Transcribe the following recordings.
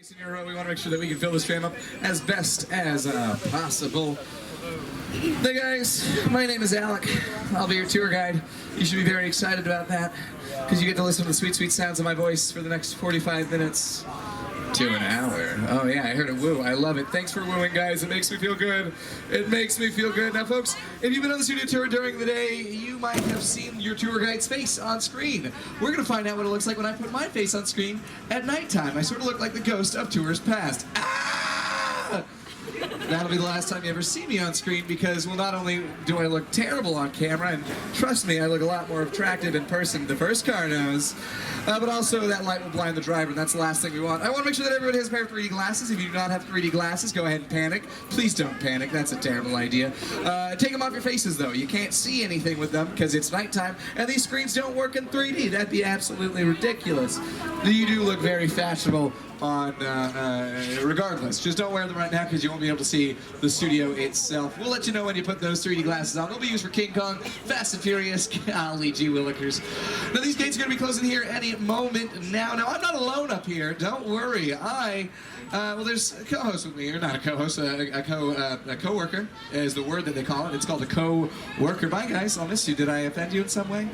weeks in a row, we want to make sure that we can fill this tram up as best as possible. Hey guys, my name is Alec. I'll be your tour guide. You should be very excited about that, because you get to listen to the sweet, sweet sounds of my voice for the next 45 minutes to an hour. Oh yeah, I heard a woo. I love it. Thanks for wooing, guys. It makes me feel good. It makes me feel good. Now, folks, if you've been on the studio tour during the day, you might have seen your tour guide's face on screen. We're going to find out what it looks like when I put my face on screen at nighttime. I sort of look like the ghost of tours past. Ah! That'll be the last time you ever see me on screen, because, well, not only do I look terrible on camera, and trust me, I look a lot more attractive in person, the first car knows, but also that light will blind the driver, and that's the last thing we want. I want to make sure that everyone has a pair of 3D glasses. If you do not have 3D glasses, go ahead and panic. Please don't panic. That's a terrible idea. Take them off your faces, though. You can't see anything with them because it's nighttime, and these screens don't work in 3D. That'd be absolutely ridiculous. You do look very fashionable on regardless. Just don't wear them right now because you won't be able to see the studio itself. We'll let you know when you put those 3D glasses on. They'll be used for King Kong, Fast and Furious, golly gee willikers. Now these gates are going to be closing here any moment now. Now I'm not alone up here. Don't worry. Well, there's a co-host with me, or not a co-host, a co-worker is the word that they call it. It's called a co-worker. Bye guys, I'll miss you. Did I offend you in some way?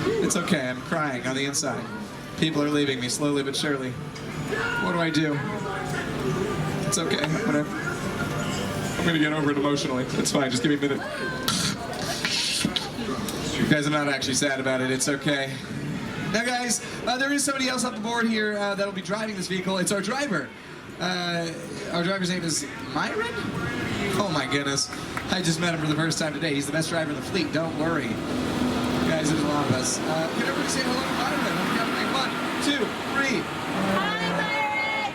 It's okay. I'm crying on the inside. People are leaving me slowly but surely. What do I do? It's okay. I'm gonna get over it emotionally. It's fine. Just give me a minute. Guys, I'm not actually sad about it. It's okay. Now, guys, there is somebody else on the board here that'll be driving this vehicle. It's our driver. Our driver's name is Myron? Oh my goodness. I just met him for the first time today. He's the best driver in the fleet. Don't worry. Guys, there's a lot of us. Can everybody say hello to Myron? On the count of 1, 2, 3.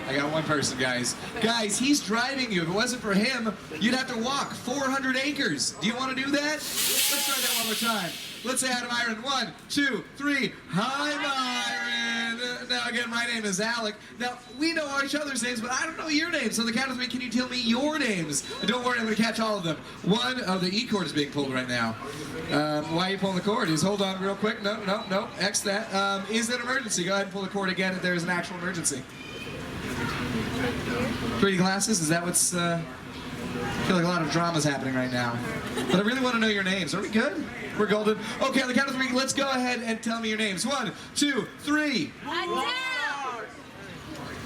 I got one person, guys. Guys, he's driving you. If it wasn't for him, you'd have to walk 400 acres. Do you want to do that? Let's try that one more time. Let's say hi to Myron. 1, 2, 3. Hi, Myron. Now, again, my name is Alec. Now, we know each other's names, but I don't know your names. So the count of 3, can you tell me your names? And don't worry, I'm going to catch all of them. One, the E cord is being pulled right now. Why are you pulling the cord? Just hold on real quick. No. X that. Is it an emergency? Go ahead and pull the cord again if there is an actual emergency. 3D glasses? Is that what's... I feel like a lot of drama's happening right now. But I really want to know your names. Are we good? We're golden. Okay, on the count of 3, let's go ahead and tell me your names. 1, 2, 3.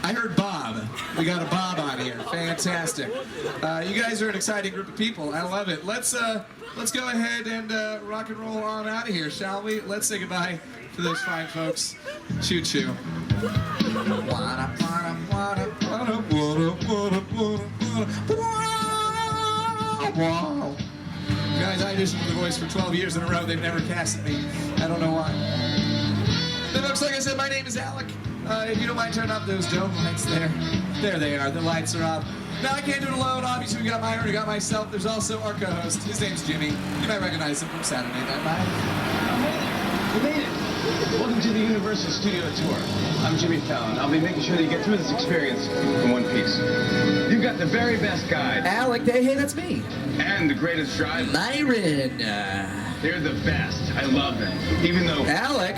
I heard Bob. We got a Bob on here. Fantastic. You guys are an exciting group of people. I love it. Let's go ahead and rock and roll on out of here, shall we? Let's say goodbye to those fine folks. Choo choo. Guys, I auditioned for The Voice for 12 years in a row. They've never casted me. I don't know why. But folks, like I said, my name is Alec. If you don't mind turning off those dome lights there. There they are. The lights are off. Now, I can't do it alone. Obviously, we got Myron, we got myself. There's also our co-host. His name's Jimmy. You might recognize him from Saturday Night Live. You made it. Welcome to the Universal Studio Tour. I'm Jimmy Fallon. I'll be making sure that you get through this experience in one piece. You've got the very best guide. Alec, hey, that's me. And the greatest driver. Myron. They're the best. I love them. Even though... Alec?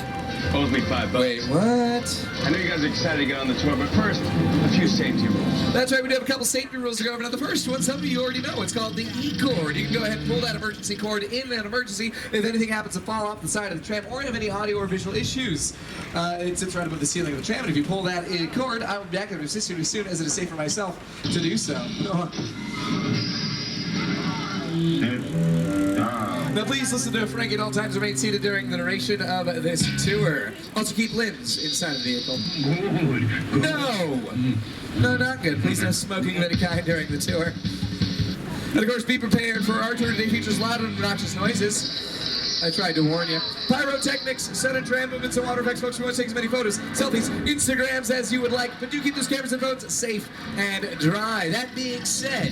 Owes me $5. Wait, what? I know you guys are excited to get on the tour, but first, a few safety rules. That's right, we do have a couple safety rules to go over. Now, the first one, some of you already know. It's called the E-cord. You can go ahead and pull that emergency cord in an emergency if anything happens to fall off the side of the tram or you have any audio or visual issues. It sits right above the ceiling of the tram, and if you pull that cord, I will be back there to assist you as soon as it is safe for myself to do so. Now please listen to Frank at all times. Remain seated during the narration of this tour. Also keep limbs inside the vehicle. No, not good. Please no smoking of any kind during the tour. And of course, be prepared for our tour today features loud and obnoxious noises. I tried to warn you. Pyrotechnics, sun and tram movements, and water effects. Folks, we want to take as many photos, selfies, Instagrams as you would like, but do keep those cameras and phones safe and dry. That being said,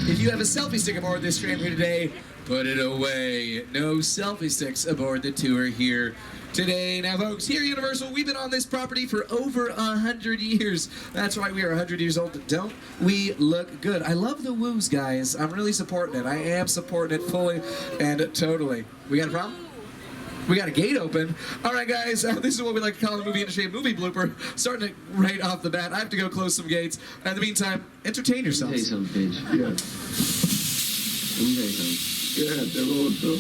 if you have a selfie stick aboard this tram here today, put it away. No selfie sticks aboard the tour here today. Now, folks, here at Universal, we've been on this property for over 100 years. That's right, we are 100 years old. Don't we look good? I love the woos, guys. I'm really supporting it. I am supporting it fully and totally. We got a problem? We got a gate open. All right, guys, this is what we like to call in the movie industry a movie blooper. Starting it right off the bat. I have to go close some gates. In the meantime, entertain yourselves. Let me tell you something, Paige. Let me tell you something. Yeah, they're rolling through.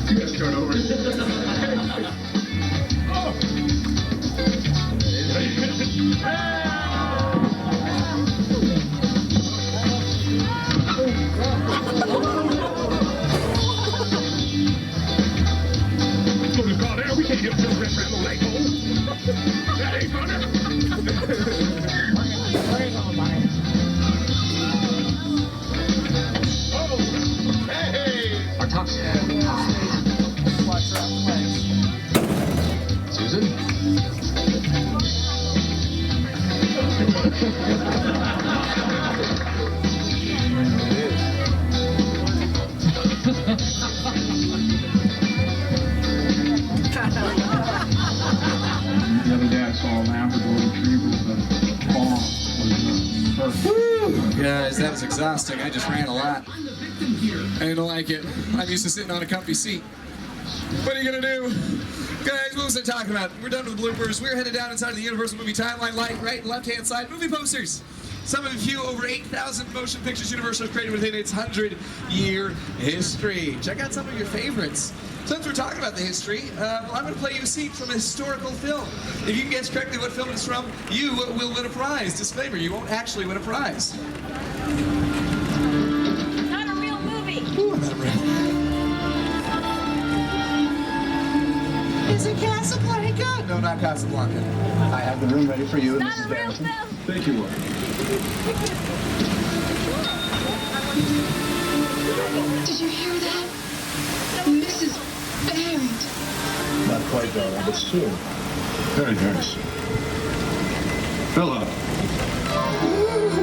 You guys start over. We can't get no rest around the light pole. That ain't funny. Oh, hey! Our top Susan? The other day I saw a Labrador retriever with a paw. Guys, that was exhausting. I just ran a lot. I didn't like it. I'm used to sitting on a comfy seat. What are you gonna do? Guys, what was I talking about? We're done with the bloopers. We're headed down inside of the Universal Movie Timeline, right and left-hand side. Movie posters. Some of you, over 8,000 motion pictures Universal has created within its 100-year history. Check out some of your favorites. Since we're talking about the history, I'm going to play you a scene from a historical film. If you can guess correctly what film it's from, you will win a prize. Disclaimer, you won't actually win a prize. Not a real movie. Ooh, not a real. Is it Casablanca? No, not Casablanca. I have the room ready for you. Not a real film. Thank you, Warren. Did you hear that? Mrs. Barrett. Not quite, darling, but soon. Very, very soon. Philip.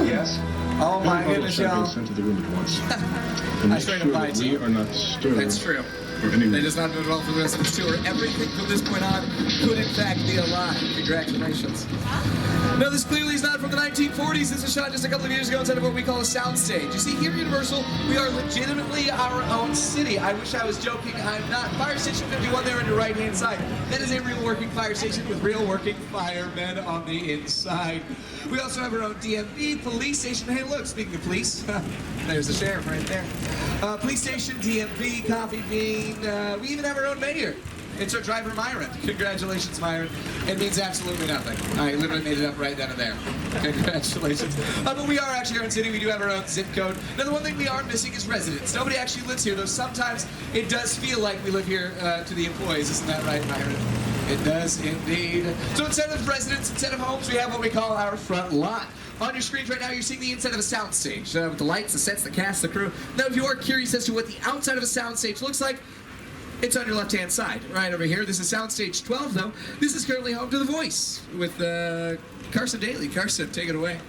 Yes? Oh my goodness, y'all. Sent to the room at once. I straight up lied to you. We are not disturbed. That's true. For any They does not do it all for the rest of this tour. Everything from this point on could in fact be a lie. Congratulations. No, this clearly is not from the 1940s. This was shot just a couple of years ago inside of what we call a soundstage. You see, here at Universal, we are legitimately our own city. I wish I was joking. I'm not. Fire Station 51 there on your right-hand side. That is a real working fire station with real working firemen on the inside. We also have our own DMV, police station. Hey, look, speaking of police, there's the sheriff right there. Police station, DMV, Coffee Bean. We even have our own mayor. It's our driver, Myron. Congratulations, Myron. It means absolutely nothing. I literally made it up right then and there. Congratulations. But we are actually our own city. We do have our own zip code. Now, the one thing we are missing is residents. Nobody actually lives here, though sometimes it does feel like we live here to the employees. Isn't that right, Myron? It does indeed. So instead of residents, instead of homes, we have what we call our front lot. On your screens right now, you're seeing the inside of a soundstage with the lights, the sets, the cast, the crew. Now, if you are curious as to what the outside of a soundstage looks like, it's on your left-hand side, right over here. This is Soundstage 12, though. This is currently home to The Voice with Carson Daly. Carson, take it away.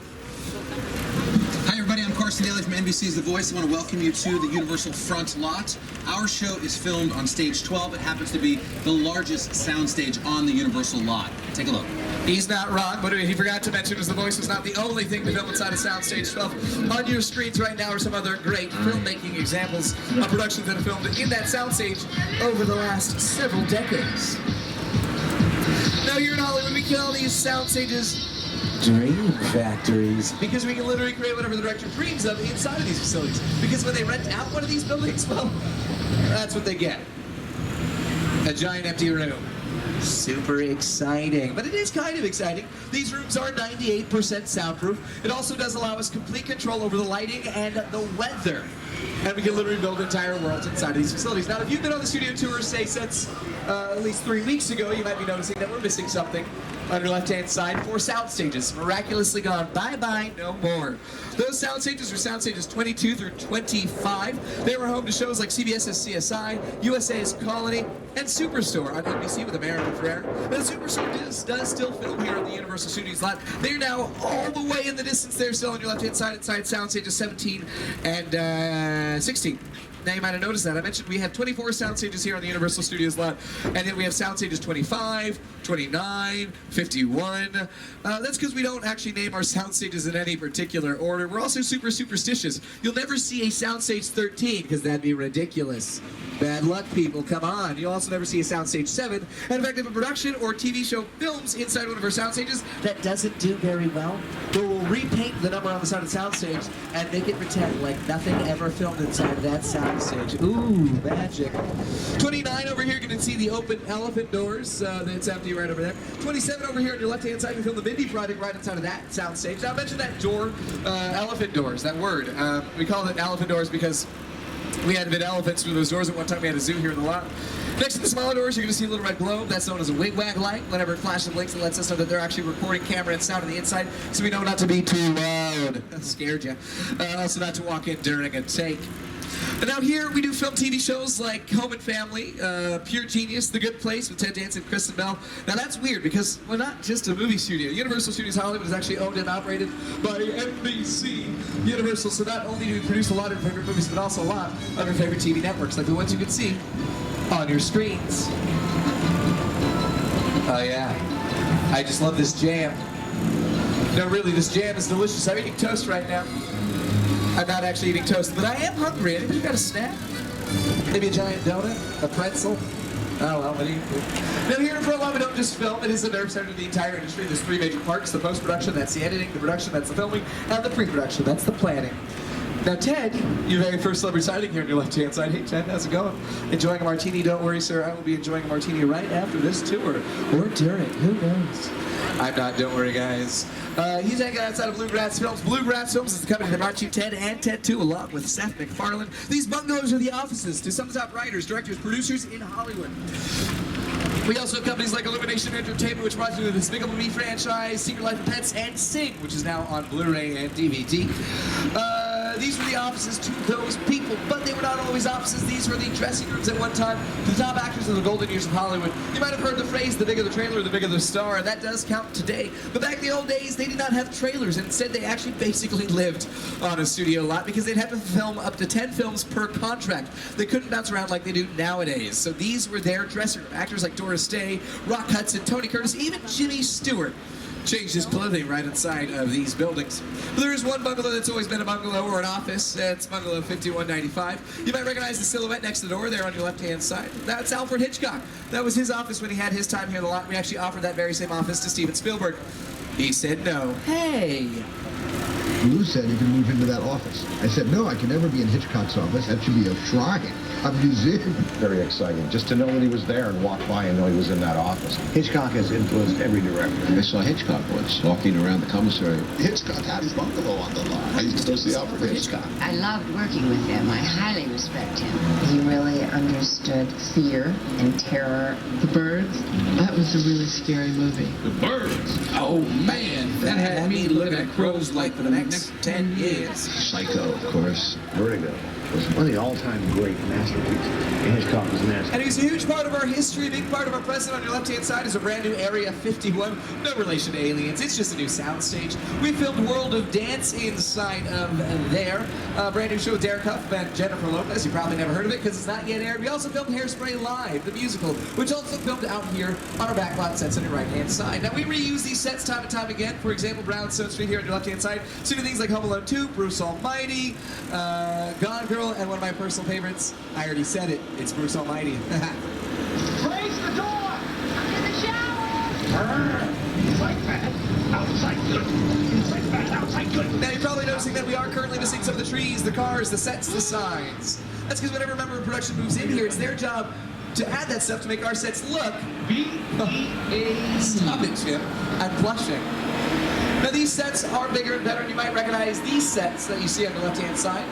Hi everybody, I'm Carson Daly from NBC's The Voice. I want to welcome you to the Universal Front Lot. Our show is filmed on stage 12. It happens to be the largest soundstage on the Universal lot. Take a look. He's not wrong, but he forgot to mention is The Voice was not the only thing to film inside of Soundstage 12. On your screens right now are some other great filmmaking examples of productions that have filmed in that soundstage over the last several decades. Now here in Hollywood, we call these soundstages dream factories because we can literally create whatever the director dreams of inside of these facilities. Because when they rent out one of these buildings, well, that's what they get. A giant empty room. Super exciting, but it is kind of exciting. These rooms are 98% soundproof. It also does allow us complete control over the lighting and the weather. And we can literally build entire worlds inside of these facilities. Now, if you've been on the studio tour, say, since at least 3 weeks ago, you might be noticing that we're missing something on your left-hand side. 4 sound stages, miraculously gone. Bye-bye, no more. Those sound stages are sound stages 22 through 25. They were home to shows like CBS's CSI, USA's Colony, and Superstore on NBC with American Ferrer. The Superstore does still film here on the Universal Studios lot. They're now all the way in the distance there, still on your left-hand side, inside sound stages 17 and 16. Now you might have noticed that. I mentioned we have 24 sound stages here on the Universal Studios lot, and then we have sound stages 25, 29, 51. That's because we don't actually name our sound stages in any particular order. We're also super superstitious. You'll never see a soundstage 13 because that'd be ridiculous. Bad luck, people. Come on. You'll also never see a soundstage 7. And in fact, if a production or TV show films inside one of our sound stages that doesn't do very well, we'll repaint the number on the side of the soundstage and make it pretend like nothing ever filmed inside of that soundstage. Ooh, magic. 29 over here, you can see the open elephant doors. That's empty right over there. 27 over here on your left-hand side, you film the Mindy project right inside of that soundstage. Now, I mentioned that door, elephant doors, that word. We call it elephant doors because we had elephants through those doors at one time. We had a zoo here in the lot. Next to the smaller doors, you're going to see a little red globe. That's known as a wig-wag light. Whenever it flashes and blinks, it lets us know that they're actually recording camera and sound on the inside, so we know not to be too loud. That scared you. Also not to walk in during a take. And now here we do film TV shows like Home and Family, Pure Genius, The Good Place with Ted Danson and Kristen Bell. Now that's weird because we're not just a movie studio. Universal Studios Hollywood is actually owned and operated by NBC Universal. So not only do we produce a lot of your favorite movies, but also a lot of your favorite TV networks, like the ones you can see on your screens. Oh yeah, I just love this jam. No, really, this jam is delicious. I'm eating toast right now. I'm not actually eating toast, but I am hungry. Anybody got a snack? Maybe a giant donut? A pretzel? Oh, well, what do you do? Now, here in Pro we don't just film. It is the nerve center of the entire industry. There's 3 major parts. The post-production, that's the editing. The production, that's the filming. And the pre-production, that's the planning. Now, Ted, your very first celebrity sighting here on your left-hand side. Hey, Ted, how's it going? Enjoying a martini? Don't worry, sir. I will be enjoying a martini right after this tour. Or during. Who knows? I'm not. Don't worry, guys. He's hanging outside of Bluegrass Films. Bluegrass Films is the company that brought you Ted and Ted 2, along with Seth MacFarlane. These bungalows are the offices to some of the top writers, directors, producers in Hollywood. We also have companies like Illumination Entertainment, which brought you the Despicable Me franchise, Secret Life of Pets, and Sing, which is now on Blu-ray and DVD. These were the offices to those people, but they were not always offices. These were the dressing rooms at one time to the top actors of the golden years of Hollywood. You might have heard the phrase, the bigger the trailer, the bigger the star, and that does count today. But back in the old days, they did not have trailers. Instead, they actually basically lived on a studio lot because they'd have to film up to 10 films per contract. They couldn't bounce around like they do nowadays. So these were their dressing room. Actors like Doris Day, Rock Hudson, Tony Curtis, even Jimmy Stewart changed his clothing right inside of these buildings. But there is one bungalow that's always been a bungalow or an office. It's bungalow 5195. You might recognize the silhouette next to the door there on your left-hand side. That's Alfred Hitchcock. That was his office when he had his time here in the lot. We actually offered that very same office to Steven Spielberg. He said no. Hey! Lou said he could move into that office. I said, no, I can never be in Hitchcock's office. That should be a shrine, a museum. Very exciting, just to know that he was there and walk by and know he was in that office. Hitchcock has influenced every director. I saw Hitchcock once walking around the commissary. Hitchcock had his bungalow on the lot. I used to go see Alfred Hitchcock. I loved working with him. I highly respect him. He really understood fear and terror. The Birds? That was a really scary movie. The Birds? Oh, man. That had me looking at crows like for the next 10 years. Psycho, of course. Vertigo was one of the all-time great masterpieces. And Hitchcock was an master. And he's a huge part of our history, a big part of our present. On your left-hand side is a brand new Area 51. No relation to aliens. It's just a new soundstage. We filmed World of Dance inside of there. Brand new show with Derek Huff and Jennifer Lopez. You probably never heard of it because it's not yet aired. We also filmed Hairspray Live, the musical, which also filmed out here on our backlot sets on your right-hand side. Now, we reuse these sets time and time again. For example, Brownstone Street here on your left-hand side. So do things like Home Alone 2, Bruce Almighty, Gone Girl, and one of my personal favorites, I already said it, it's Bruce Almighty. Raise the door! I'm in the shower! Inside bad, outside good. Inside bad, outside good. Now, you're probably noticing that we are currently missing some of the trees, the cars, the sets, the signs. That's because whenever a member of production moves in here, it's their job to add that stuff to make our sets look... Stop it, Jim. I'm blushing. Now, these sets are bigger and better, and you might recognize these sets that you see on the left-hand side.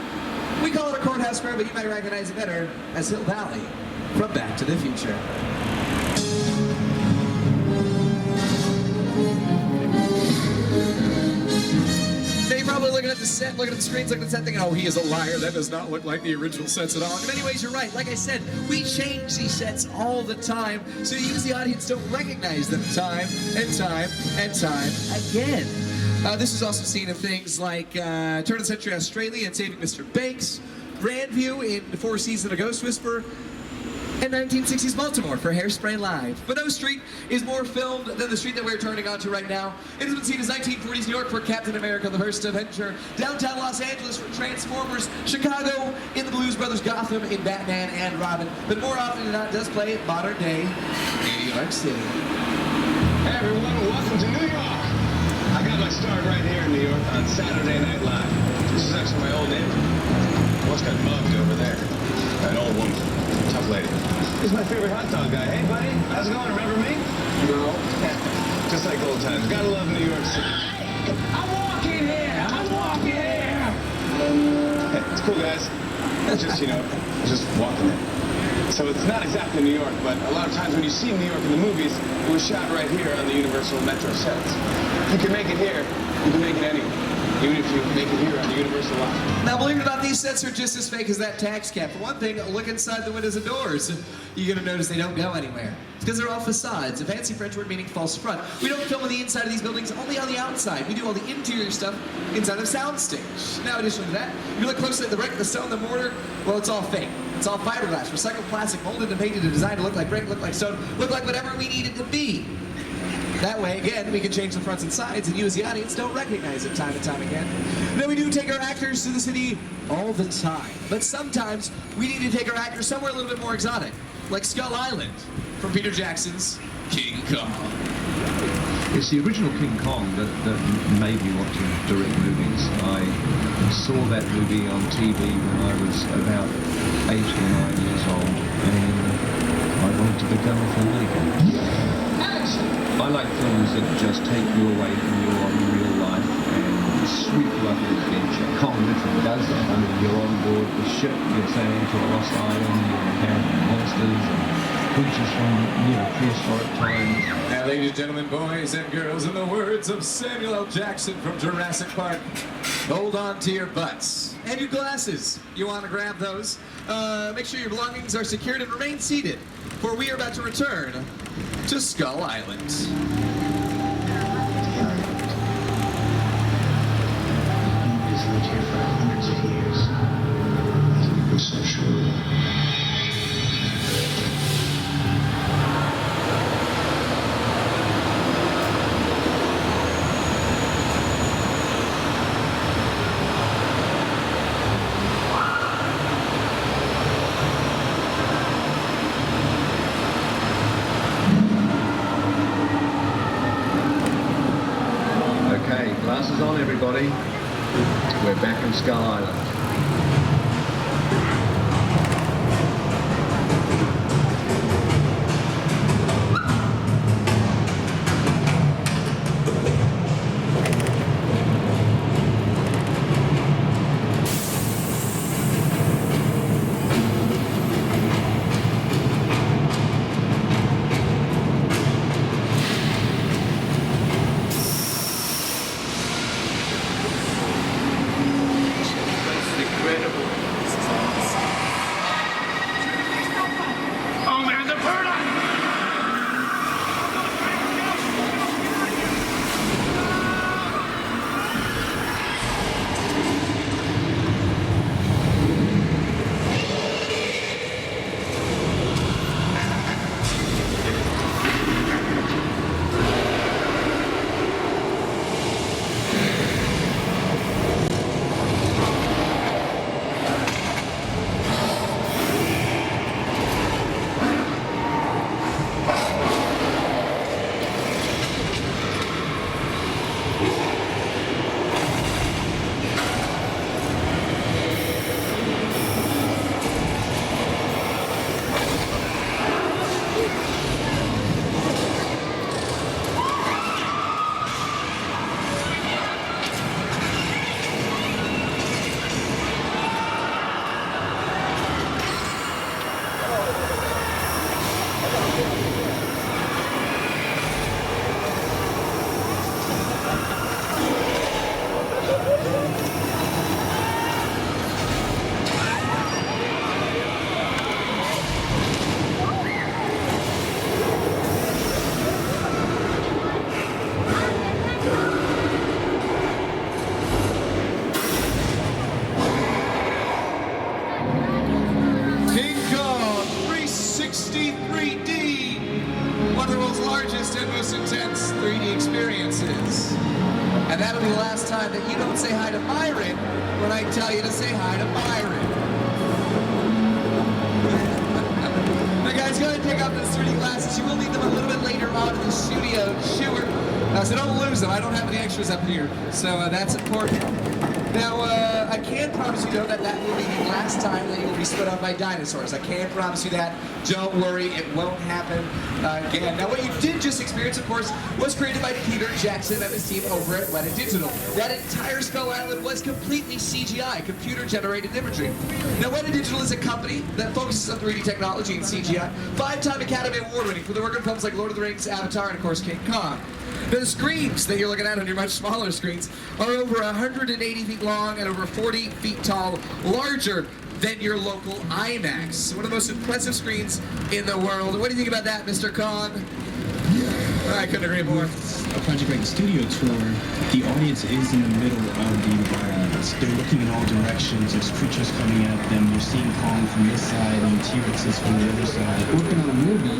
We call it a courthouse square, but you might recognize it better as Hill Valley from Back to the Future. Now, you're probably looking at the set, looking at the screens, looking at the set, thinking, oh, he is a liar. That does not look like the original sets at all. In many ways, you're right. Like I said, we change these sets all the time, so you as the audience don't recognize them time and time and time again. This is also seen in things like Turn of the Century Australia and Saving Mr. Banks, Grandview in the Four Seasons, A Ghost Whisperer, and 1960s Baltimore for Hairspray Live. But no street is more filmed than the street that we're turning onto right now. It has been seen as 1940s New York for Captain America, The First Avenger, downtown Los Angeles for Transformers, Chicago in the Blues Brothers, Gotham in Batman and Robin, but more often than not does play modern day New York City. Hey everyone, welcome to New York. I got my start right here in New York on Saturday Night Live. This is actually my old neighbor. Once got mugged over there. An old woman. Tough lady. He's my favorite hot dog guy. Hey buddy, how's it going? Remember me? No. Just like old times. Gotta love New York City. I'm walking here! I'm walking here! Hey, it's cool guys. It's just, just walking there. So it's not exactly New York, but a lot of times when you see New York in the movies, it was shot right here on the Universal Metro sets. If you can make it here, you can make it anywhere. Even if you make it here on the Universal lot. Now, believe it or not, these sets are just as fake as that tax cap. For one thing, look inside the windows and doors. You're gonna notice they don't go anywhere. It's because they're all facades, a fancy French word meaning false front. We don't film on the inside of these buildings, only on the outside. We do all the interior stuff inside of soundstage. Now, additionally to that, if you look closely at the brick, the stone, the mortar, well, it's all fake. It's all fiberglass, recycled plastic, molded and painted and designed to look like brick, look like stone, look like whatever we need it to be. That way, again, we can change the fronts and sides, and you as the audience don't recognize it time and time again. Then we do take our actors to the city all the time. But sometimes we need to take our actors somewhere a little bit more exotic, like Skull Island from Peter Jackson's King Kong. It's the original King Kong that made me want to direct movies. I saw that movie on TV when I was about 8 or 9 years old, and I wanted to become a filmmaker. I like films that just take you away from your real life and sweep you up an adventure. Kong literally does that. I mean, you're on board the ship, you're sailing to a lost island, you're encountering monsters and creatures from, prehistoric times. Now, ladies and gentlemen, boys and girls, in the words of Samuel L. Jackson from Jurassic Park, hold on to your butts and your glasses. You want to grab those. Make sure your belongings are secured and remain seated, for we are about to return to Skull Island. He's lived here for hundreds of years. I'm so sure. Glasses on, everybody. We're back in Skull Island. HD 3D, one of the world's largest and most intense 3D experiences. And that'll be the last time that you don't say hi to Myron when I tell you to say hi to Myron. Now guys, go ahead and take off those 3D glasses. You will need them a little bit later on in the studio. Sure. So don't lose them. I don't have any extras up here. So that's important. Now, I can promise you, though, that that will be the last time that you will be split up by dinosaurs. I can promise you that. Don't worry, it won't happen again. Now, what you did just experience, of course, was created by Peter Jackson and his team over at Weta Digital. That entire Skull Island was completely CGI, computer-generated imagery. Now, Weta Digital is a company that focuses on 3D technology and CGI. 5-time Academy Award winning for the work on films like Lord of the Rings, Avatar, and, of course, King Kong. Now, the screens that you're looking at on your much smaller screens are over 180 feet long and over 40 feet tall, larger than your local IMAX. One of the most impressive screens in the world. What do you think about that, Mr. Kong? I couldn't agree more. A Project Red studio tour, the audience is in the middle of the environment. They're looking in all directions. There's creatures coming at them. You're seeing Kong from this side and T-Rexes from the other side. Working on a movie,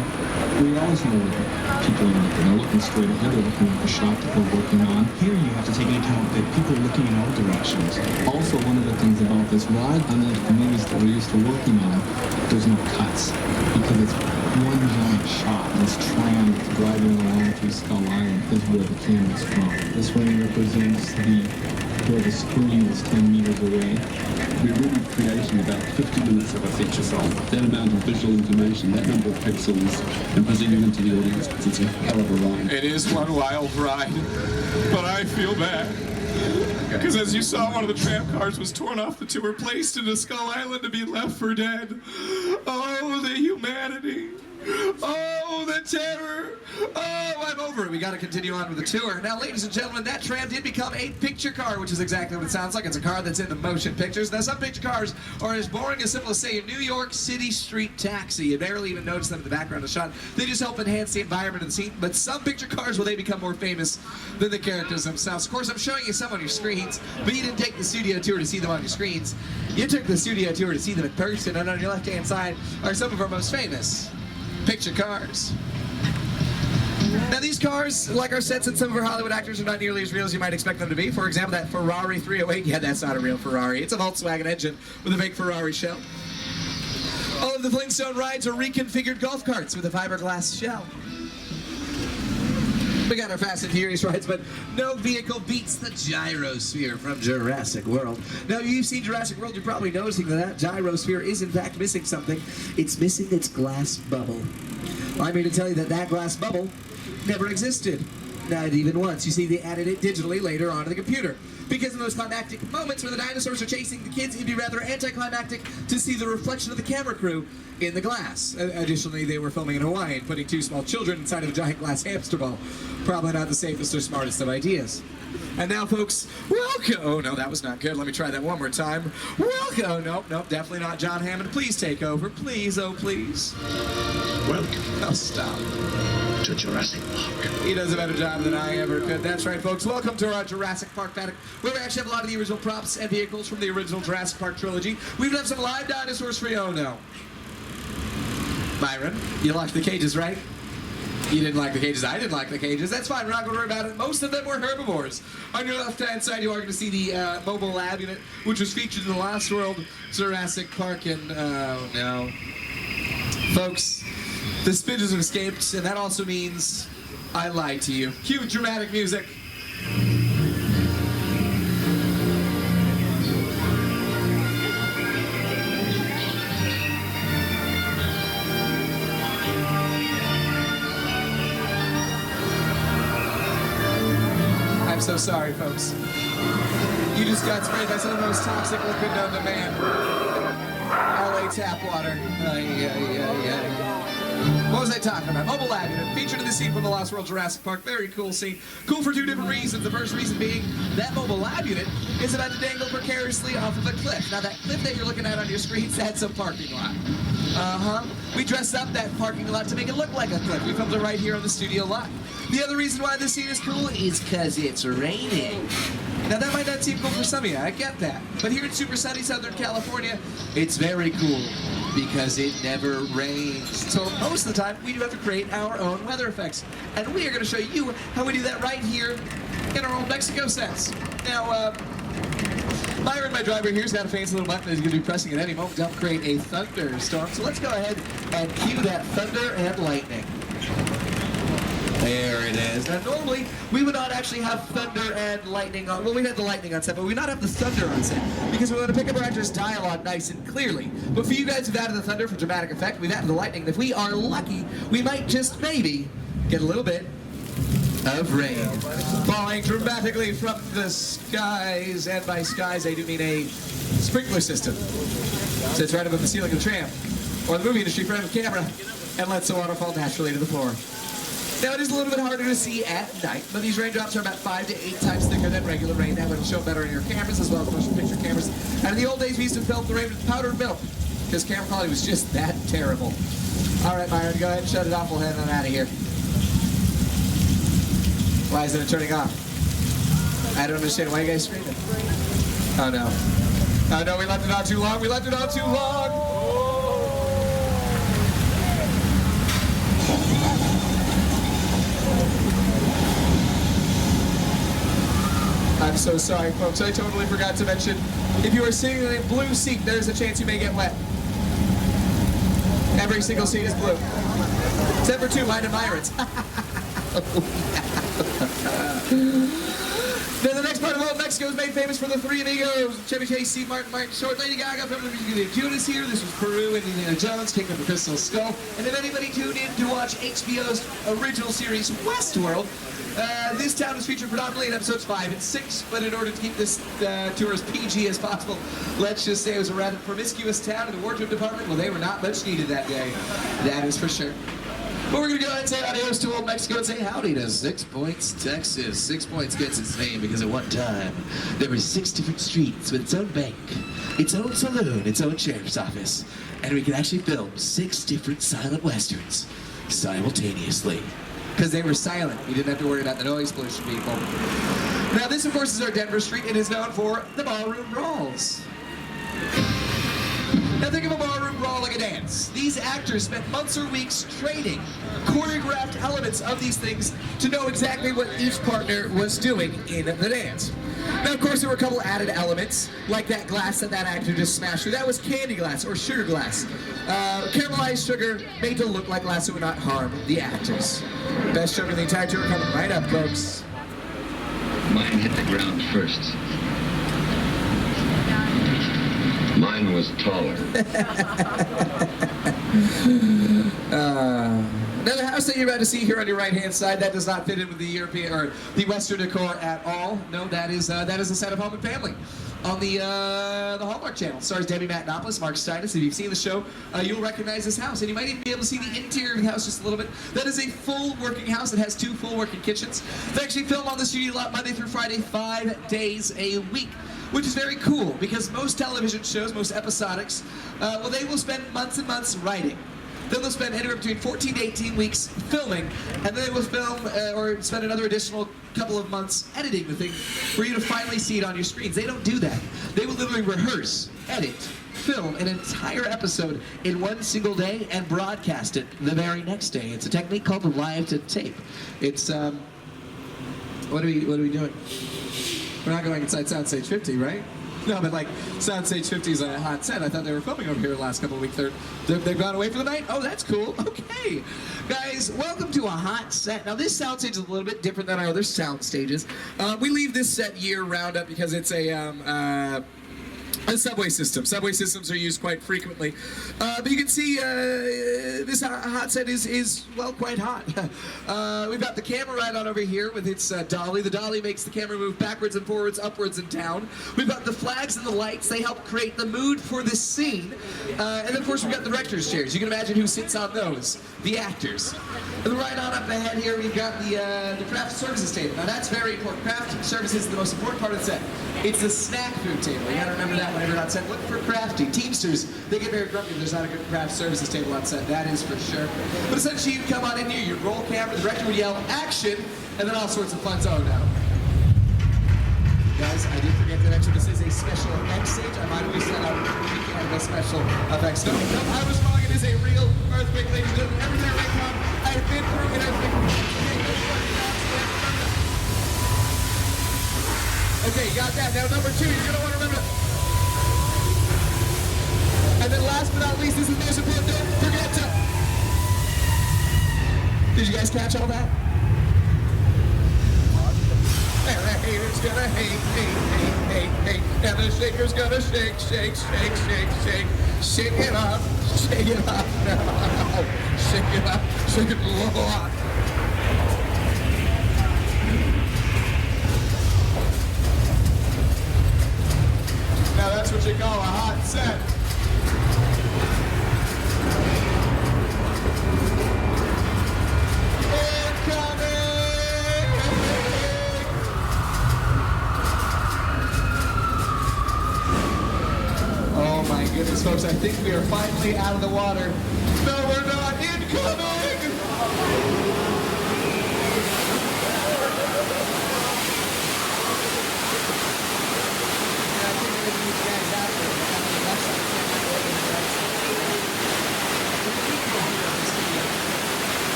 we always know what people are looking. They're looking straight ahead. They're looking at the shot that we're working on. Here you have to take into account that people are looking in all directions. Also, one of the things about this ride, unlike the movies that we're used to working on, there's no cuts because it's one giant shot. This tram driving along through Skull Island is where the camera's from. This one represents where the screen is 10 meters away. We're really creating about 50 minutes of a feature film. That amount of visual information, that number of pixels, and presenting them to the audience, because it's a hell of a ride. It is one wild ride, but I feel bad. Because as you saw, one of the tram cars was torn off the tour, placed into Skull Island to be left for dead. Oh, the humanity. Oh, the terror. Oh, I'm over it. We got to continue on with the tour. Now, ladies and gentlemen, that tram did become a picture car, which is exactly what it sounds like. It's a car that's in the motion pictures. Now, some picture cars are as boring as simple as, say, a New York City street taxi. You barely even notice them in the background of the shot. They just help enhance the environment of the scene. But some picture cars, well, they become more famous than the characters themselves. Of course, I'm showing you some on your screens, but you didn't take the studio tour to see them on your screens. You took the studio tour to see them in person, and on your left-hand side are some of our most famous picture cars. Now these cars, like our sets and some of our Hollywood actors, are not nearly as real as you might expect them to be. For example, that Ferrari 308, yeah, that's not a real Ferrari. It's a Volkswagen engine with a big Ferrari shell. All of the Flintstone rides are reconfigured golf carts with a fiberglass shell. We got our Fast and Furious rides, but no vehicle beats the gyrosphere from Jurassic World. Now, you've seen Jurassic World, you're probably noticing that gyrosphere is in fact missing something. It's missing its glass bubble. I'm here to tell you that that glass bubble never existed. Not even once. You see, they added it digitally later onto the computer. Because in those climactic moments where the dinosaurs are chasing the kids, it'd be rather anticlimactic to see the reflection of the camera crew in the glass. Additionally, they were filming in Hawaii and putting two small children inside of a giant glass hamster ball. Probably not the safest or smartest of ideas. And now, folks, welcome. Oh, no, that was not good. Let me try that one more time. Welcome. Oh, nope, definitely not John Hammond. Please take over. Please, oh, please. Welcome. Oh, stop. To Jurassic Park. He does a better job than I ever could. That's right, folks. Welcome to our Jurassic Park Paddock, where we actually have a lot of the original props and vehicles from the original Jurassic Park trilogy. We even have some live dinosaurs for you. Oh, no. Byron, you liked the cages, right? You didn't like the cages. I didn't like the cages. That's fine. We're not going to worry about it. Most of them were herbivores. On your left-hand side, you are going to see the mobile lab unit, which was featured in the Lost World Jurassic Park. And, oh, no. Folks, the Spidgers have escaped, and that also means I lied to you. Cue dramatic music. I'm so sorry, folks. You just got sprayed by some of the most toxic liquid known to man. LA tap water. What was I talking about? Mobile lab unit, featured in the scene from the Lost World Jurassic Park. Very cool scene. Cool for two different reasons. The first reason being that mobile lab unit is about to dangle precariously off of a cliff. Now that cliff that you're looking at on your screens, that's a parking lot. We dressed up that parking lot to make it look like a cliff. We filmed it right here on the studio lot. The other reason why this scene is cool is because it's raining. Now that might not seem cool for some of you, I get that. But here in super sunny Southern California, it's very cool. because it never rains. So most of the time, we do have to create our own weather effects. And we are going to show you how we do that right here in our old Mexico sets. Now, Myron, my driver here, has got a fancy little button that he's going to be pressing at any moment to help create a thunderstorm. So let's go ahead and cue that thunder and lightning. There it is. Now, normally, we would not actually have thunder and lightning on. Well, we had the lightning on set, but we would not have the thunder on set because we want to pick up our actor's dialogue nice and clearly. But for you guys who've added the thunder for dramatic effect, we've added the lightning. If we are lucky, we might just maybe get a little bit of rain falling dramatically from the skies. And by skies, I do mean a sprinkler system. Sits right above the ceiling of the tram or the movie industry front of the camera and lets the water fall naturally to the floor. Now, it is a little bit harder to see at night, but these raindrops are about 5 to 8 times thicker than regular rain. That would show better in your cameras as well as motion picture cameras. And in the old days, we used to film the rain with powdered milk because camera quality was just that terrible. All right, Myron, go ahead and shut it off. We'll head on out of here. Why isn't it turning off? I don't understand. Why are you guys screaming? Oh, no. Oh, no, we left it on too long. We left it on too long. I'm so sorry, folks. I totally forgot to mention, if you are sitting in a blue seat, there's a chance you may get wet. Every single seat is blue. Except for 2, mine and Myron's. Now, the next part of Old Mexico is made famous for the 3 amigos. Chevy Chase, Steve Martin, Martin Short, Lady Gaga, from the music of Judas here. This was Peru and Indiana Jones, Kingdom of the Crystal Skull. And if anybody tuned in to watch HBO's original series, Westworld, this town is featured predominantly in episodes 5 and 6, but in order to keep this tour as PG as possible, let's just say it was a rather promiscuous town, and the wardrobe department, well, they were not much needed that day. That is for sure. But we're going to go ahead and say adios to Old Mexico and say howdy to 6 Points, Texas. 6 Points gets its name because at one time, there were 6 different streets with its own bank, its own saloon, its own sheriff's office, and we could actually film 6 different silent westerns simultaneously. Because they were silent. You didn't have to worry about the noise pollution, people. Now, this, of course, is our Denver street. It is known for the ballroom brawls. Now, think of a ballroom brawl like a dance. These actors spent months or weeks training choreographed elements of these things to know exactly what each partner was doing in the dance. Now, of course, there were a couple added elements, like that glass that actor just smashed through. That was candy glass, or sugar glass. Caramelized sugar made to look like glass that would not harm the actors. Best sugar in the entire tour coming right up, folks. Mine hit the ground first. Mine was taller. Now, the house that you're about to see here on your right-hand side, that does not fit in with the European or the Western decor at all. No, that is a set of Home and Family on the Hallmark Channel. Stars Debbie Matenopoulos, Mark Steinitz. If you've seen the show, you'll recognize this house, and you might even be able to see the interior of the house just a little bit. That is a full working house. It has 2 full working kitchens. They actually film on the studio lot Monday through Friday, 5 days a week, which is very cool because most television shows, most episodics, well, they will spend months and months writing. Then they'll spend anywhere between 14 to 18 weeks filming, and then they will film or spend another additional couple of months editing the thing for you to finally see it on your screens. They don't do that. They will literally rehearse, edit, film an entire episode in one single day and broadcast it the very next day. It's a technique called live to tape. It's what are we doing? We're not going inside Soundstage 50, right? No, but like Soundstage 50 is a hot set. I thought they were filming over here the last couple of weeks. They've gone away for the night? Oh, that's cool. Okay. Guys, welcome to a hot set. Now, this soundstage is a little bit different than our other sound stages. We leave this set year-round up because it's a subway system. Subway systems are used quite frequently. But you can see this hot set is well, quite hot. We've got the camera right on over here with its dolly. The dolly makes the camera move backwards and forwards, upwards and down. We've got the flags and the lights. They help create the mood for this scene. And then, of course, we've got the director's chairs. You can imagine who sits on those. The actors. And right on up ahead here, we've got the craft services table. Now, that's very important. Craft services is the most important part of the set. It's the snack food table. You gotta remember that whenever you're on set. Look for crafty. Teamsters, they get very grumpy if there's not a good craft services table on set. That is for sure. But essentially, you come on in here, you roll camera, the director would yell, action, and then all sorts of fun. Oh, no. guys, I did forget to mention this is a special effects stage. I might have set up a special effects. No, I was wrong. It is a real earthquake, ladies and gentlemen. Every time I come, I've been through an earthquake. Okay, got that. Now number 2, you're going to want to remember. And then last but not least, this is most important. Don't forget to... Did you guys catch all that? And the hater's gonna hate. And the shaker's gonna shake. Shake it up now. Shake it a lot. Now that's what you call a hot set. Oh my goodness, folks, I think we are finally out of the water. No, we're not. Incoming!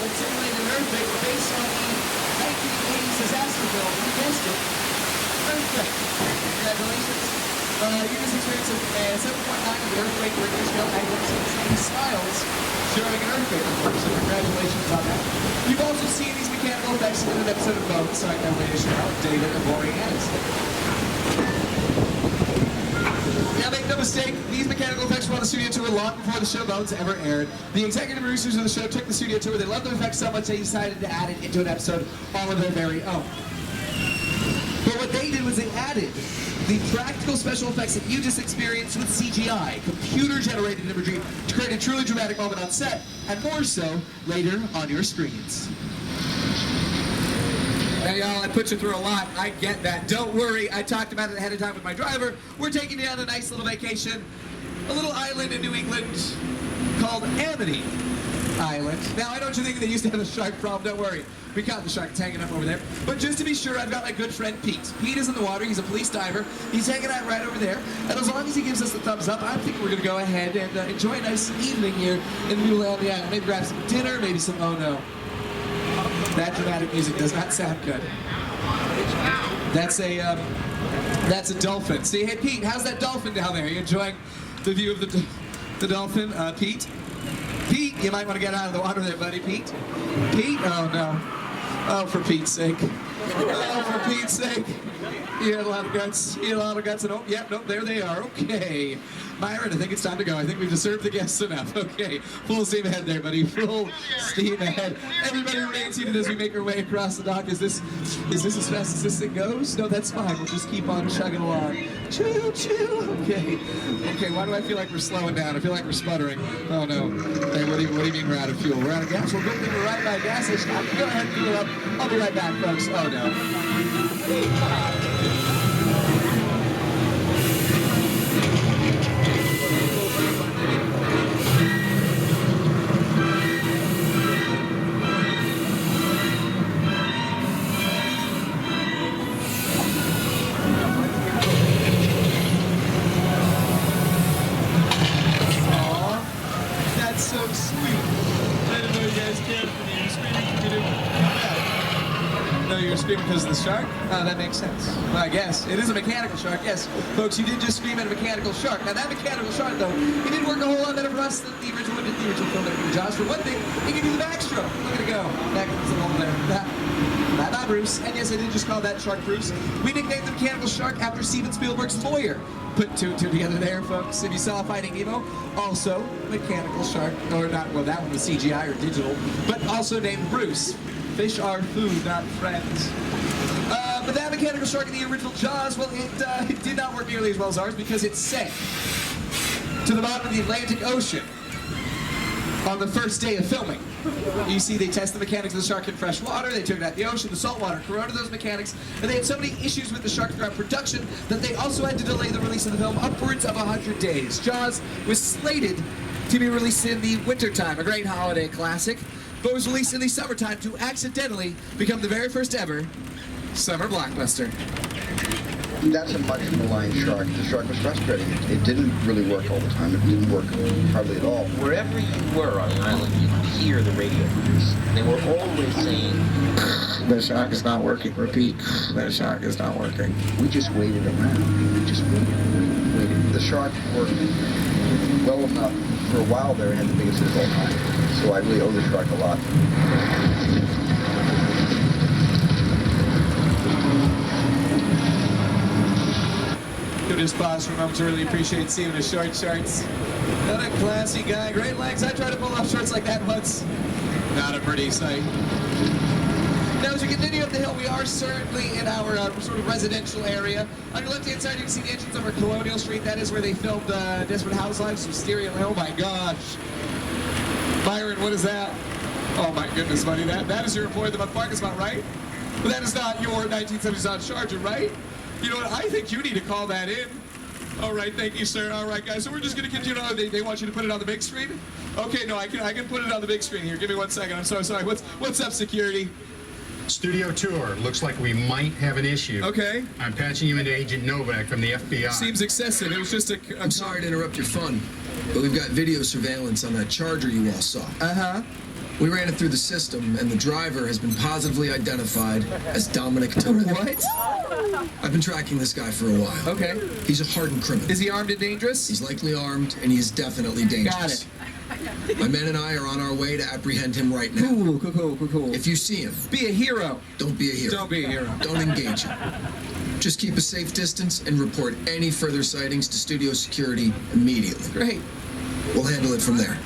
Would simulate an earthquake based on the 1980s disaster film. You guessed it. Earthquake. Congratulations. You just experienced a 7.9 of the earthquake Richter scale magnitude in the same styles showing an earthquake report. So congratulations on that. You've also seen these mechanical effects in an episode of Bones, starring Aviation, David and Lori Aniston. Now make no mistake, these mechanical effects were on the studio tour long before the show Bones ever aired. The executive producers of the show took the studio tour. They loved the effects so much they decided to add it into an episode all of their very own. But what they did was they added the practical special effects that you just experienced with CGI, computer-generated imagery, to create a truly dramatic moment on set, and more so later on your screens. Now, y'all, I put you through a lot. I get that. Don't worry. I talked about it ahead of time with my driver. We're taking you on a nice little vacation. A little island in New England called Amity Island. Now, I know what you think they used to have a shark problem. Don't worry. We caught the shark. It's hanging up over there. But just to be sure, I've got my good friend Pete. Pete is in the water. He's a police diver. He's hanging out right over there. And as long as he gives us the thumbs up, I think we're going to go ahead and enjoy a nice evening here in the middle of the island. Maybe grab some dinner, maybe some, oh no. That dramatic music does not sound good. That's a dolphin. See, hey Pete, how's that dolphin down there? Are you enjoying the view of the dolphin, Pete? Pete, you might want to get out of the water there, buddy. Pete? Pete? Oh no. Oh, for Pete's sake. Oh, for Pete's sake. You had a lot of guts. You had a lot of guts. And oh, yep, nope, there they are. Okay. Myron, I think it's time to go. I think we've disturbed the guests enough. Okay. Full steam ahead there, buddy. Full steam ahead. Everybody remain seated as we make our way across the dock. Is this as fast as this thing goes? No, that's fine. We'll just keep on chugging along. Choo, choo. Okay. Okay, why do I feel like we're slowing down? I feel like we're sputtering. Oh, no. Hey, what do you mean we're out of fuel? We're out of gas? Well, good thing we're right by a gas station. I'm going to go ahead and fill it up. I'll be right back, folks. Oh, no. Because of the shark? Oh, that makes sense. Well, I guess. It is a mechanical shark, yes. Folks, you did just scream at a mechanical shark. Now, that mechanical shark, though, he did work a whole lot better for us than the original film that we Jaws. For one thing, he can do the backstroke. Look at it go. That comes along there. Bye-bye, Bruce. And yes, I did just call that shark Bruce. We nicknamed the mechanical shark after Steven Spielberg's lawyer. Put two and two together there, folks. If you saw Finding Nemo, also mechanical shark, or not, well, that one was CGI or digital, but also named Bruce. Fish are food, not friends. But that mechanical shark in the original Jaws, well, it did not work nearly as well as ours because it sank to the bottom of the Atlantic Ocean on the first day of filming. You see, they test the mechanics of the shark in fresh water, they took it out of the ocean, the salt water corroded those mechanics, and they had so many issues with the shark throughout production that they also had to delay the release of the film upwards of 100 days. Jaws was slated to be released in the wintertime, a great holiday classic. but was released in the summertime to accidentally become the very first ever summer blockbuster. That's a much maligned shark. The shark was frustrating. It didn't really work all the time. It didn't work hardly at all. Wherever you were on the island, you could hear the radio crews. They were always saying, "The shark is not working. Repeat, the shark is not working." We just waited around. We just waited. The shark worked well enough. For a while there, it had the biggest hit of all time. So I really owe the shark a lot. Could just pause for a moment to really appreciate seeing his short shorts. What a classy guy. Great legs. I tried to pull off shorts like that once. Not a pretty sight. Now, as we continue up the hill, we are certainly in our sort of residential area. On your left-hand side, you can see the entrance over Colonial Street. That is where they filmed Desperate Housewives from Stereo. Oh, my gosh. Byron, what is that? Oh, my goodness, buddy. That is your Employee of the Month parking spot, right? But that is not your 1970s Dodge Charger, right? You know what? I think you need to call that in. All right, thank you, sir. All right, guys. So we're just going to continue on. They want you to put it on the big screen? Okay, no, I can put it on the big screen here. Give me 1 second. I'm so sorry. What's up, security? Studio tour. Looks like we might have an issue. Okay. I'm patching you into Agent Novak from the FBI. Seems excessive. It was just I'm sorry to interrupt your fun, but we've got video surveillance on that Charger you all saw. Uh-huh. We ran it through the system, and the driver has been positively identified as Dominic Torres. What? I've been tracking this guy for a while. Okay. He's a hardened criminal. Is he armed and dangerous? He's likely armed, and he is definitely dangerous. Got it. My men and I are on our way to apprehend him right now. Cool. If you see him, Be a hero. don't be a hero. Don't be a hero. Don't engage him. Just keep a safe distance and report any further sightings to studio security immediately. Great. We'll handle it from there.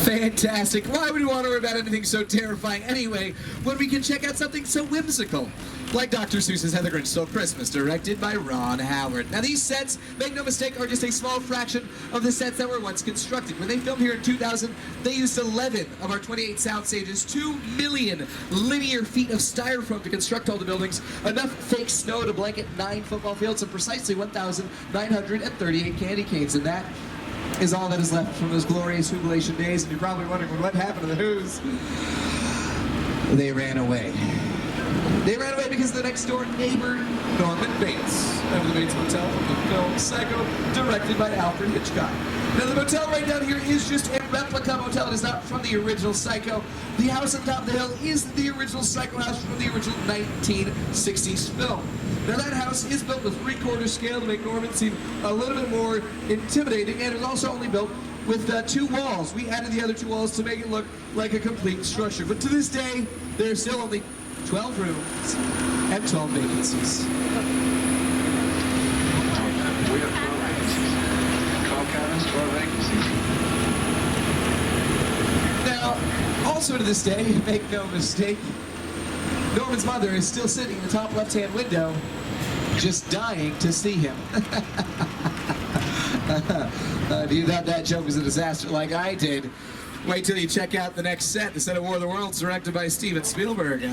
Fantastic. Why would we want to worry about anything so terrifying anyway when we can check out something so whimsical? Like Dr. Seuss's How the Grinch Stole Christmas, directed by Ron Howard. Now these sets, make no mistake, are just a small fraction of the sets that were once constructed. When they filmed here in 2000, they used 11 of our 28 sound stages, 2 million linear feet of styrofoam to construct all the buildings, enough fake snow to blanket 9 football fields, and precisely 1,938 candy canes. And that is all that is left from those glorious Jubilation days. And you're probably wondering, well, what happened to the Who's? They ran away. They ran away because the next door neighbor, Norman Bates, of the Bates Motel from the film Psycho, directed by Alfred Hitchcock. Now the motel right down here is just a replica motel. It is not from the original Psycho. The house on top of the hill is the original Psycho house from the original 1960s film. Now that house is built with 3/4 scale to make Norman seem a little bit more intimidating, and it was also only built with 2 walls. We added the other 2 walls to make it look like a complete structure. But to this day, there's still only 12 rooms and 12 vacancies. We have 12 vacancies. 12 cabins, 12 vacancies. Now, also to this day, make no mistake, Norman's mother is still sitting in the top left-hand window, just dying to see him. If you thought that joke was a disaster like I did, wait till you check out the next set. The set of War of the Worlds, directed by Steven Spielberg.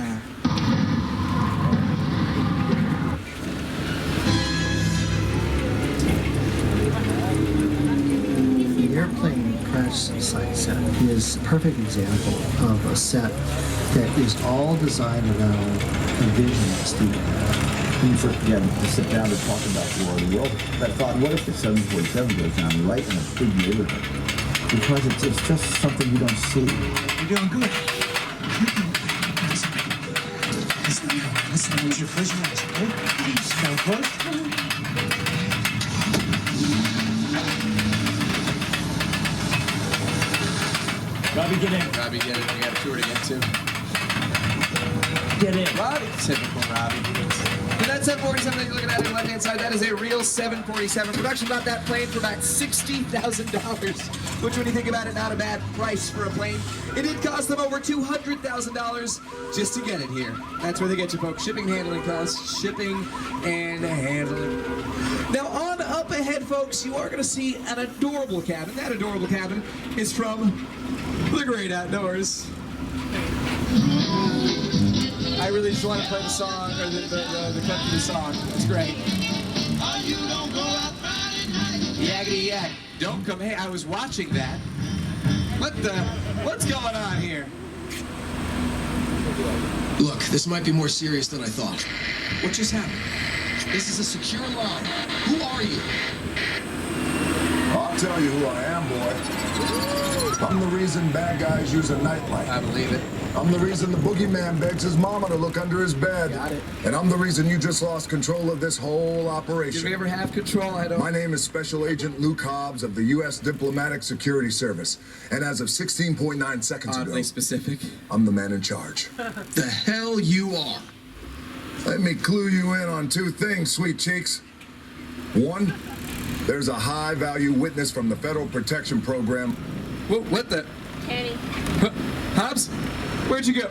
The airplane crash site set is a perfect example of a set that is all designed around a vision that Steven had. When you first began to sit down to talk about War of the World, I thought, what if the 747 goes down right in a big neighborhood? Because it's just something you don't see. You're doing good. Listen, close your eyes, okay? Please, now close. Robbie, get in. Robbie, get in. We got a tour to get to. Get in. Robbie. Typical Robbie. And that 747 that you're looking at on the left-hand side, that is a real 747. Production bought that plane for about $60,000, which when you think about it, not a bad price for a plane. It did cost them over $200,000 just to get it here. That's where they get you, folks. Shipping and handling costs. Shipping and handling. Now, on up ahead, folks, you are going to see an adorable cabin. That adorable cabin is from the Great Outdoors. I really just want to play the song, or the clip of the song. It's great. Yakety yak. Don't come. Hey, I was watching that. What's going on here? Look, this might be more serious than I thought. What just happened? This is a secure line. Who are you? I'll tell you who I am, boy. I'm the reason bad guys use a nightlight. I believe it. I'm the reason the boogeyman begs his mama to look under his bed. Got it. And I'm the reason you just lost control of this whole operation. Did we ever have control? I don't... My name is Special Agent Luke Hobbs of the U.S. Diplomatic Security Service. And as of 16.9 seconds Oddly ago, specific. I'm the man in charge. The hell you are. Let me clue you in on two things, sweet cheeks. One, there's a high-value witness from the Federal Protection Program. What the? Kenny. Hobbs? Where'd you go?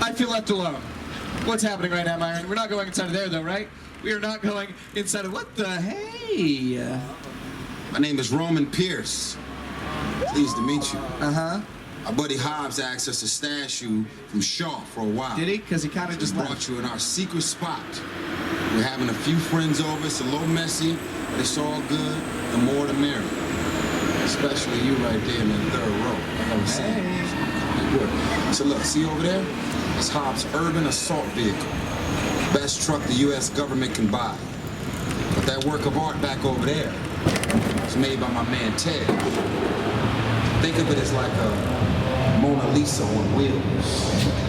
I feel left alone. What's happening right now, Myron? We're not going inside of there, though, right? We are not going inside of... What the... Hey! My name is Roman Pierce. Pleased to meet you. Uh-huh. Our buddy Hobbs asked us to stash you from Shaw for a while. Did he? Because he kind of just brought left. you in our secret spot. We're having a few friends over. It's a little messy, but it's all good. The more the merrier. Especially you right there in that third row. Like I was saying. Good. So look, see over there? It's Hobbs' urban assault vehicle. Best truck the U.S. government can buy. But that work of art back over there is made by my man Ted. Think of it as like a Mona Lisa on wheels.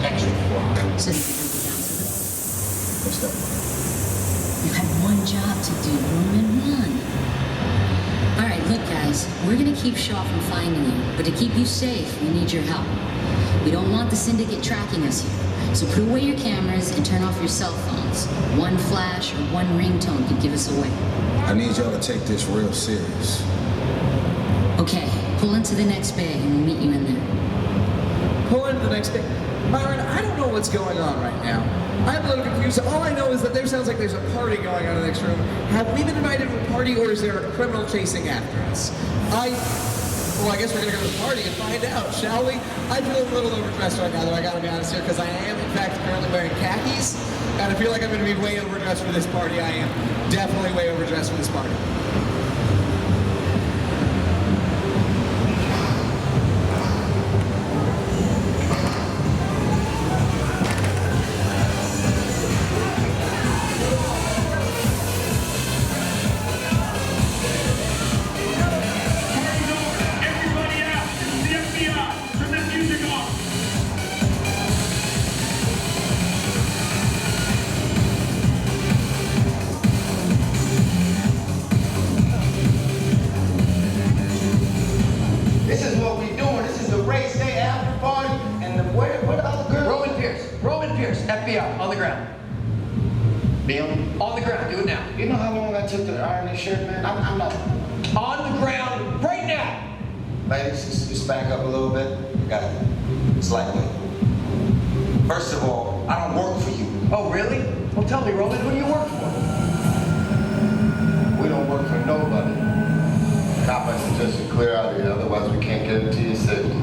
Extra fly. So What's that? you have one job to do, Roman, one. All right, look, guys, we're gonna keep Shaw from finding you, but to keep you safe, we need your help. We don't want the syndicate tracking us here, so put away your cameras and turn off your cell phones. One flash or one ringtone could give us away. I need y'all to take this real serious. Okay, pull into the next bay and we'll meet you in there. Pull into the next day. Myron, I don't know what's going on right now. I'm a little confused. All I know is that there sounds like there's a party going on in the next room. Have we been invited to a party, or is there a criminal chasing after us? Well, I guess we're gonna go to the party and find out, shall we? I feel a little overdressed right now, though, I gotta be honest here, because I am, in fact, currently wearing khakis, and I feel like I'm gonna be way overdressed for this party. I am definitely way overdressed for this party. This is what we doing. This is the race day after party, and where the other girl? Roman Pierce, FBI, on the ground. Bill? On the ground, do it now. You know how long I took to iron this shirt, man? I'm not. On the ground, right now! Ladies, just back up a little bit. Got it. It's lightweight. First of all, I don't work for you. Oh, really? Well, tell me, Roman, who do you work for? We don't work for nobody. Copper suggested clear out of here, otherwise we can't guarantee your safety.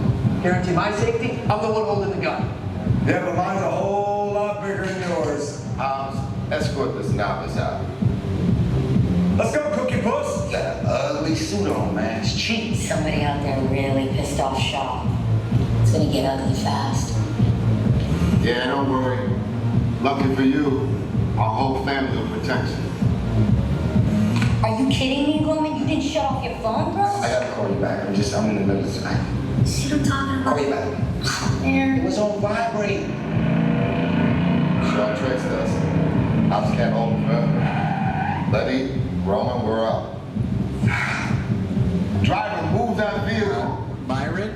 Guarantee my safety? I'm the one holding the gun. Yeah, but mine's a whole lot bigger than yours. Escort this novice out. Let's go, Cookie Puss! That ugly suit on, man. It's cheap. Somebody out there really pissed off Shaw. It's gonna get ugly fast. Yeah, don't worry. Lucky for you, our whole family will protect you. Are you kidding me, Roman? You didn't shut off your phone, bro? I gotta call you back. I'm in the middle of tonight. See what I'm talking about? Call you back. It was on vibrate. Shaw tricks us. House can't hold him forever. Letty, Roman, we're up. Driver, move that vehicle. Myron?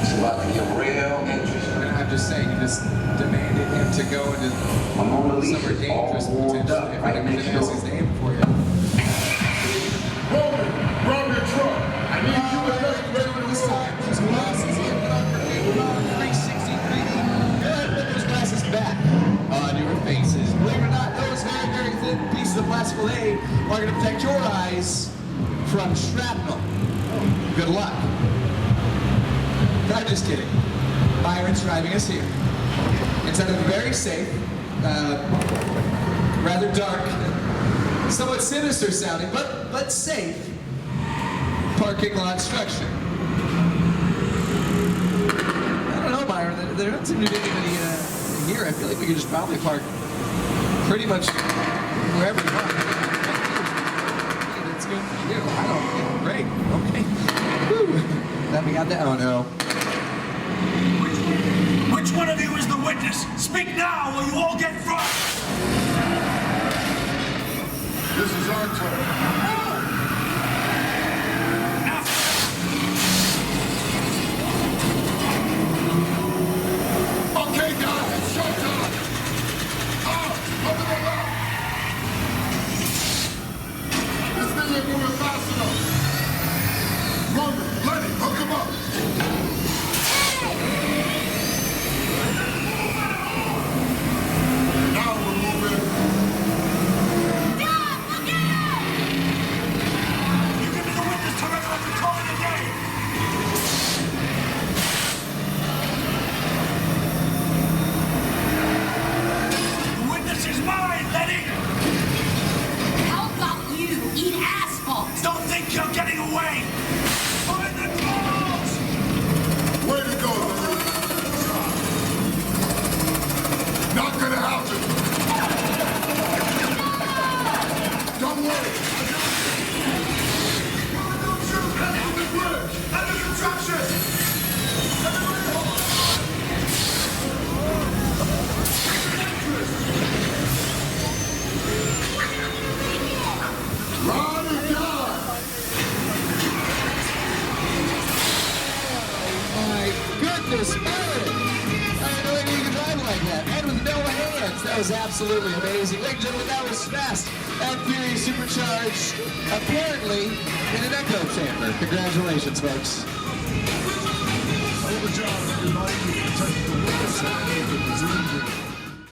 It's about to get real interesting. I'm just saying, you just demanded him to go into somewhere dangerous potentially. If I can mention his name for you. Roman, run your truck. I need you to just ready to These glasses here, put on for 360 3D. Go ahead and put those glasses back on your faces. Believe it or not, those very, very thin pieces of plastic aid are going to protect your eyes from shrapnel. Good luck. I'm just kidding. Byron's driving us here. Inside of a very safe, rather dark, somewhat sinister sounding, but safe parking lot structure. I don't know, Byron. there doesn't seem to be anybody here. I feel like we could just probably park pretty much wherever we want. That's good for you. I don't feel great. Okay. Whew. Then we got that. Oh no. Which one of you is the witness? Speak now or you all get front! This is our turn. Okay, guys, it's showtime. Open it up. This thing ain't moving fast enough. Roman, Lenny, hook him up. Now we're moving. You give me the witness to record the call of the day! The witness is mine, Lenny! How about you eat asphalt? Don't think you're getting away! Find the claws! Way to go, Lenny. Not gonna happen. Don't worry. Don't shoot. Head on the bridge. Under construction. Everybody hold on. Ride or die. My goodness, Aaron! I didn't know you could drive like that. And with no hands. That was absolutely amazing. Ladies and gentlemen, that was Fast and Furious Supercharged, apparently in an echo chamber. Congratulations, folks. Good job, everybody. You protected the witness and the